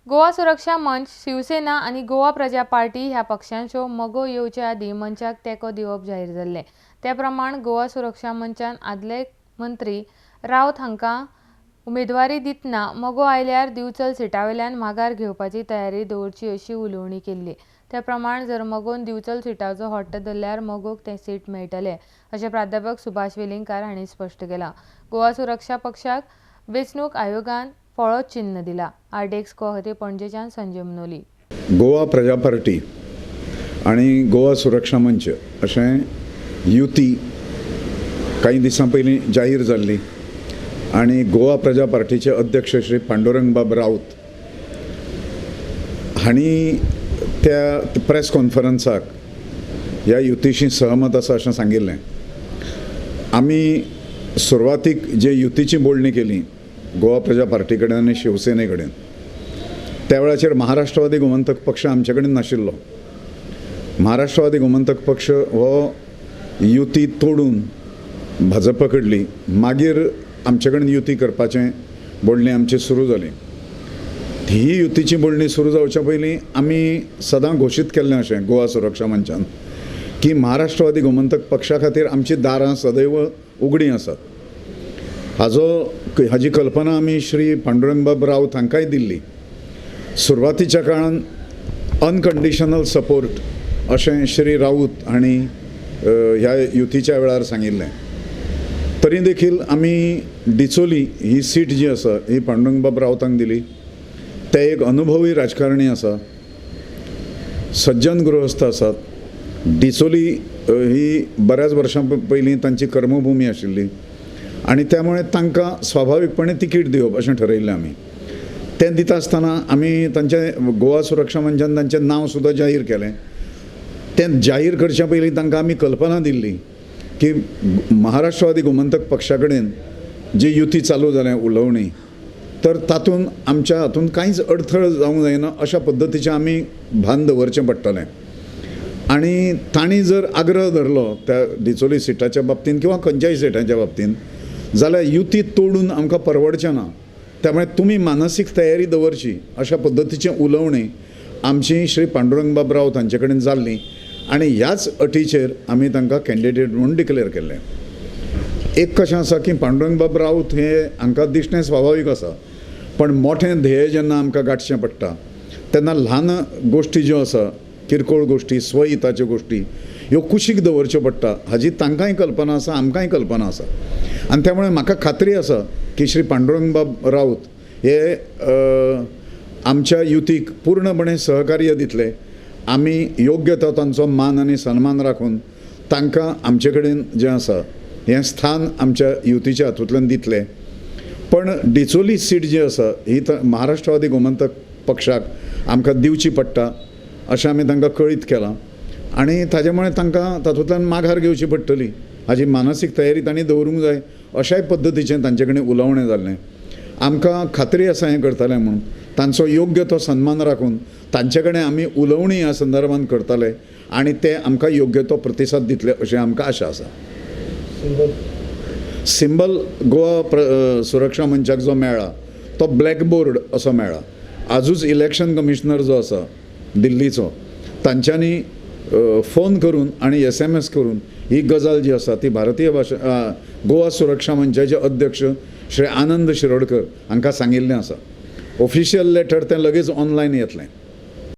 गोवा सुरक्षा मंच, शिवसेना आणि गोवा प्रजा पार्टी ह्या पक्षांच्यो मोगो येवचे आदी मंचाक तेंको दिवप जाहीर जाल्ले. ते प्रमाण गोवा सुरक्षा मंचान आदले मंत्री रावत हांकां उमेदवारी दितना मोगो आयल्यार दिवचल सिटावेल्यान माघार घेवपाची तयारी दवरची अशी उलोवणी केल्ली. ते प्रमाण जर मोगोन दिवचल सिटाचो हट्ट धरल्यार मोगोक तें सीट मेळटलें, अशें प्राध्यापक सुभाष वेलिंगकार हांणी स्पश्ट केलां. गोवा सुरक्षा पक्षाक वेंचणूक आयोगान फळो चिन्ह दिला. आरडेक्स खातीर पणजेच्यान संजय मनोली. गोवा प्रजा पार्टी आणि गोवा सुरक्षा मंच अशें युती काही दिसां पयलीं जाहीर जाल्ली आणि गोवा प्रजा पार्टीचे अध्यक्ष श्री पांडुरंग बाब राऊत हांणी त्या प्रेस कॉन्फरन्साक ह्या युतीशी सहमत आसा अशें सांगिल्लें. आमी सुरवातीक जे युतीची बोलणी केली गोवा प्रजा पार्टी कडेन आनी शिवसेने कडेन, त्या वेळाचेर महाराष्ट्रवादी गोमंतक पक्ष आमचे कडेन नाशिल्लो. महाराष्ट्रवादी गोमंतक पक्ष हो युती तोडून भाजप कडली, मागीर आमचे कडेन युती करपाचें बोलणी आमची सुरू जाली. ही युतीची बोलणी सुरू जावच्या पयलीं आमी सदां घोशीत केल्लें अशें गोवा सुरक्षा मंचान की महाराष्ट्रवादी गोमंतक पक्षा खातीर आमची दारां सदैव उगडीं आसात. हाजी कल्पना आमी श्री पांडुरंग बाब राऊत हांकांय दिल्ली. सुरवातीच्या काळान अनकंडिशनल सपोर्ट अशें श्री राऊत हांणी ह्या युतीच्या वेळार सांगिल्लें. तरी देखील आमी डिचोली ही सीट जी आसा ही पांडुरंग बाब राऊतांक दिली. ते एक अनुभवी राजकारणी आसा, सज्जन गृहस्थ आसात. डिचोली ही बऱ्याच वर्सां पयलीं तांची कर्मभूमी आशिल्ली आणि त्यामुळे तांकां स्वाभाविकपणे तिकीट दिवप अशें ठरयिल्लें आमी. तें दिता आसतना आमी तांचें गोवा सुरक्षा मंचान तांचें नांव सुद्दां जाहीर केलें. तें जाहीर करचे पयलीं तांकां आमी कल्पना दिल्ली की महाराष्ट्रवादी गोमंतक पक्षा कडेन जी युती चालू जाल्या उलोवणी, तर तातूंत आमच्या हातूंत कांयच अडथळ जावंक जायना अशा पद्दतीचें आमी भान दवरचें पडटलें. आनी तांणी जर आग्रह धरलो त्या डिचोली सिटाच्या बाबतींत किंवा खंयच्याय सिटाच्या बाबतींत, जाल्यार युती तोडून आमकां परवडचें ना. त्यामुळे तुमी मानसीक तयारी दवरची अशा पद्दतीचें उलोवणी आमची श्री पांडुरंग बाब राऊत हांचे कडेन जाल्ली आनी ह्याच अटीचेर आमी तांकां कॅन्डिडेट म्हणून डिक्लेअर केल्लें. एक कशें आसा की पांडुरंग बाब राऊत हे हांकां दिसणें स्वाभावीक आसा, पण मोठें ध्येय जेन्ना आमकां गांठचें पडटा तेन्ना ल्हान गोश्टी ज्यो आसा, किरकोळ गोश्टी, स्वहिताच्यो गोश्टी ह्यो कुशीक दवरच्यो पडटा. हाजी तांकांय कल्पना आसा, आमकांय कल्पना आसा. आनी त्यामुळे म्हाका खात्री आसा की श्री पांडुरंग बाब राऊत हे आमच्या युतीक पूर्णपणे सहकार्य दितले. आमी योग्य तो तांचो मान आनी सन्मान राखून तांकां आमचे कडेन जें आसा हें स्थान आमच्या युतीच्या हातूंतल्यान दितले. पण डिचोली सीट जी आसा ही महाराष्ट्रवादी गोमंतक पक्षाक आमकां दिवची पडटा अशें आमी तांकां कळीत केलां आनी ताजे मुळे तांकां तातूंतल्यान माघार घेवची पडटली. हाजी मानसीक तयारी तांणी दवरूंक जाय अशाय पद्दतीचें तांचे कडेन उलोवणें जाल्लें. आमकां खात्री आसा हें करतलें म्हणून. तांचो योग्य तो सन्मान राखून तांचे कडेन आमी उलोवणी ह्या संदर्भान करतले आनी ते आमकां योग्य तो प्रतिसाद दितले अशें आमकां आशा आसा. सिंबल गोवा सुरक्षा मंचाक जो मेळ्ळा तो ब्लॅकबोर्ड असो मेळ्ळा. आजूच इलेक्शन कमिशनर जो आसा दिल्लीचो तांच्यांनी फोन करून आणि SMS करून ही गजाल जी आसा ती भारतीय भाशा गोवा सुरक्षा मंचाचे अध्यक्ष श्री आनंद शिरोडकर हांकां सांगिल्लें आसा. ऑफिशियल लेटर तें लगेच ऑनलायन येतलें.